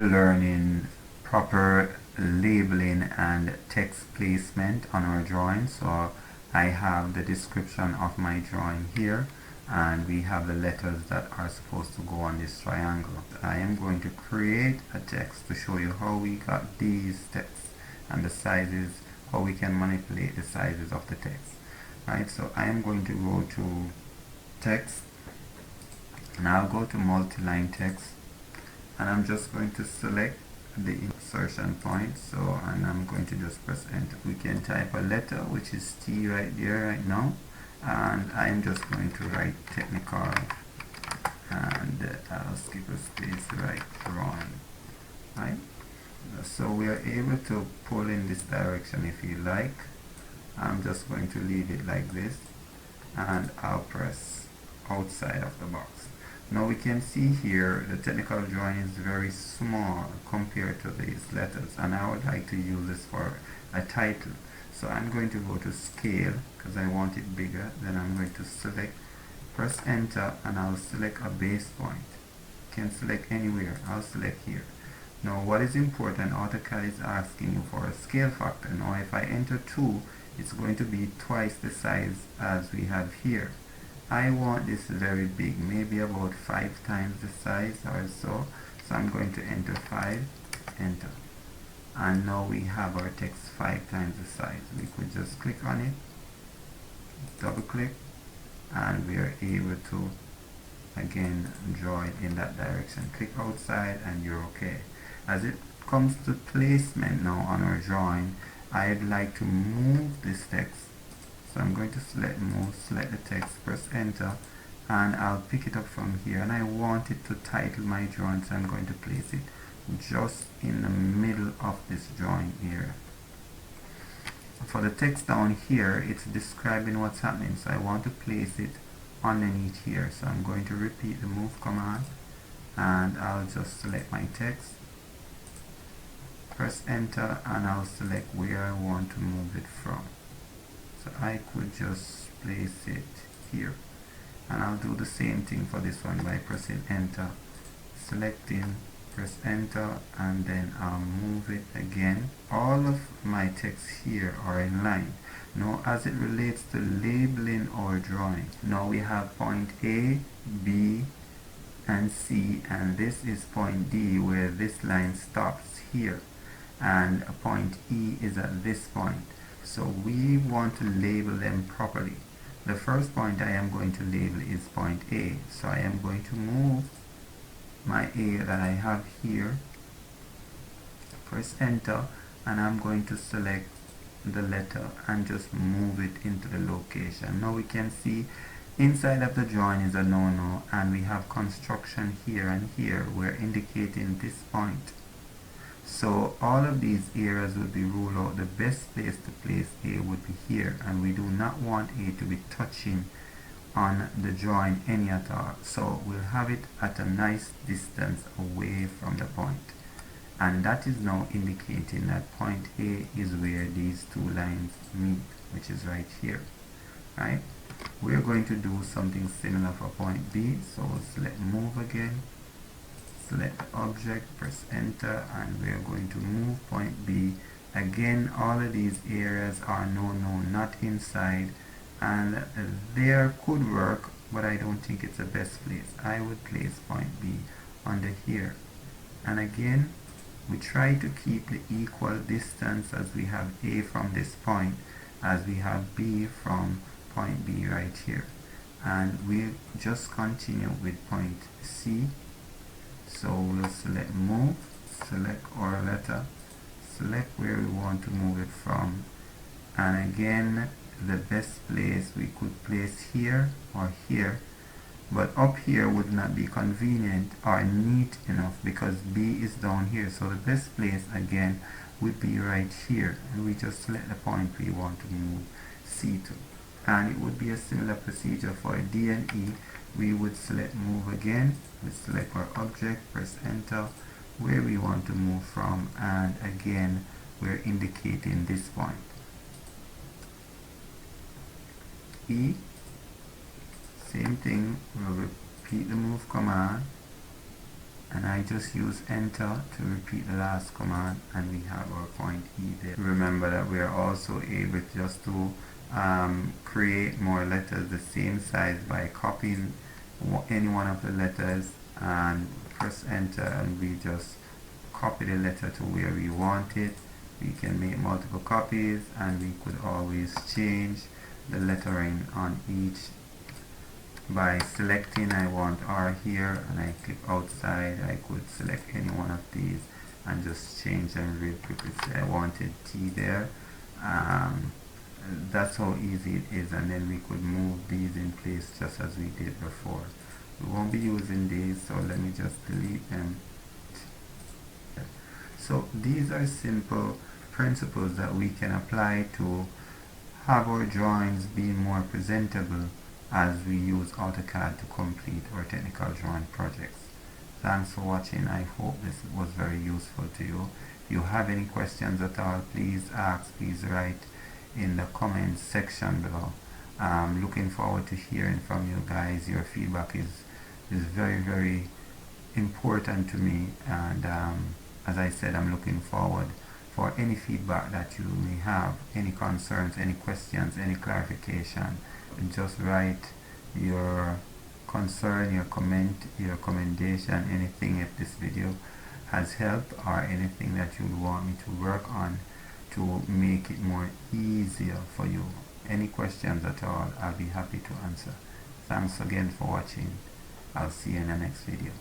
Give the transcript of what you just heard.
learning proper labeling and text placement on our drawing. So I have the description of my drawing here, and we have the letters that are supposed to go on this triangle. I am going to create a text to show you how we got these texts and the sizes, how we can manipulate the sizes of the text. Right, so I am going to go to text, and I'll go to multi-line text, and I'm just going to select the insertion point. So, and I'm going to just press enter. We can type a letter, which is T right there right now, and I'm just going to write technical, and I'll skip a space, right, drawing. Right, so we are able to pull in this direction if you like. I'm just going to leave it like this, and I'll press outside of the box. Now we can see here the technical drawing is very small compared to these letters, and I would like to use this for a title. So I'm going to go to scale because I want it bigger. Then I'm going to select, press enter, and I'll select a base point. You can select anywhere. I'll select here. Now what is important, AutoCAD is asking you for a scale factor. Now if I enter 2, it's going to be twice the size as we have here. I want this very big, maybe about 5 times the size or so. So I'm going to enter 5, enter. And now we have our text 5 times the size. We could just click on it, double click, and we are able to again draw it in that direction. Click outside and you're okay. As it comes to placement now on our drawing, I'd like to move this text. So I'm going to select move, select the text, press enter, and I'll pick it up from here, and I want it to title my drawing, so I'm going to place it just in the middle of this drawing here. For the text down here, it's describing what's happening, so I want to place it underneath here. So I'm going to repeat the move command, and I'll just select my text, press enter, and I'll select where I want to move it from. So I could just place it here, and I'll do the same thing for this one by pressing enter, selecting, press enter, and then I'll move it again. All of my texts here are in line. Now as it relates to labeling our drawing, now we have point A, B, and C, and this is point D where this line stops here, and point E is at this point. So we want to label them properly. The first point I am going to label is point A. So I am going to move my A that I have here, press enter, and I'm going to select the letter and just move it into the location. Now we can see inside of the drawing is a no-no, and we have construction here and here. We're indicating this point. So all of these areas will be ruled out. The best place to place A would be here, and we do not want A to be touching on the drawing any at all. So we'll have it at a nice distance away from the point, and that is now indicating that point A is where these two lines meet, which is right here. Right? We're going to do something similar for point B. So we'll select move again, select the object, press enter, and we are going to move point B. Again, all of these areas are no, not inside, and there could work, but I don't think it's the best place. I would place point B under here. And again, we try to keep the equal distance as we have A from this point, as we have B from point B right here. And we'll just continue with point C. So we'll select move, select our letter, select where we want to move it from, and again the best place we could place here or here, but up here would not be convenient or neat enough because B is down here. So the best place again would be right here, and we just select the point we want to move C to. And it would be a similar procedure for D and E. We would select move again, we select our object, press enter, where we want to move from, and again we're indicating this point. E, same thing, we'll repeat the move command, and I just use enter to repeat the last command, and we have our point E there. Remember that we are also able just to create more letters the same size by copying any one of the letters and press enter, and we just copy the letter to where we want it. We can make multiple copies, and we could always change the lettering on each by selecting. I want R here, and I click outside. I could select any one of these and just change them real quickly. Say I wanted T there. That's how easy it is, and then we could move these in place just as we did before. We won't be using these, so let me just delete them. So these are simple principles that we can apply to have our drawings be more presentable as we use AutoCAD to complete our technical drawing projects. Thanks for watching. I hope this was very useful to you. If you have any questions at all, please ask, please write in the comments section below. Looking forward to hearing from you guys. Your feedback is very important to me, and as I said, I'm looking forward for any feedback that you may have, any concerns, any questions, any clarification. Just write your concern, your comment, your commendation, anything if this video has helped, or anything that you want me to work on to make it more easier for you. Any questions at all, I'll be happy to answer. Thanks again for watching. I'll see you in the next video.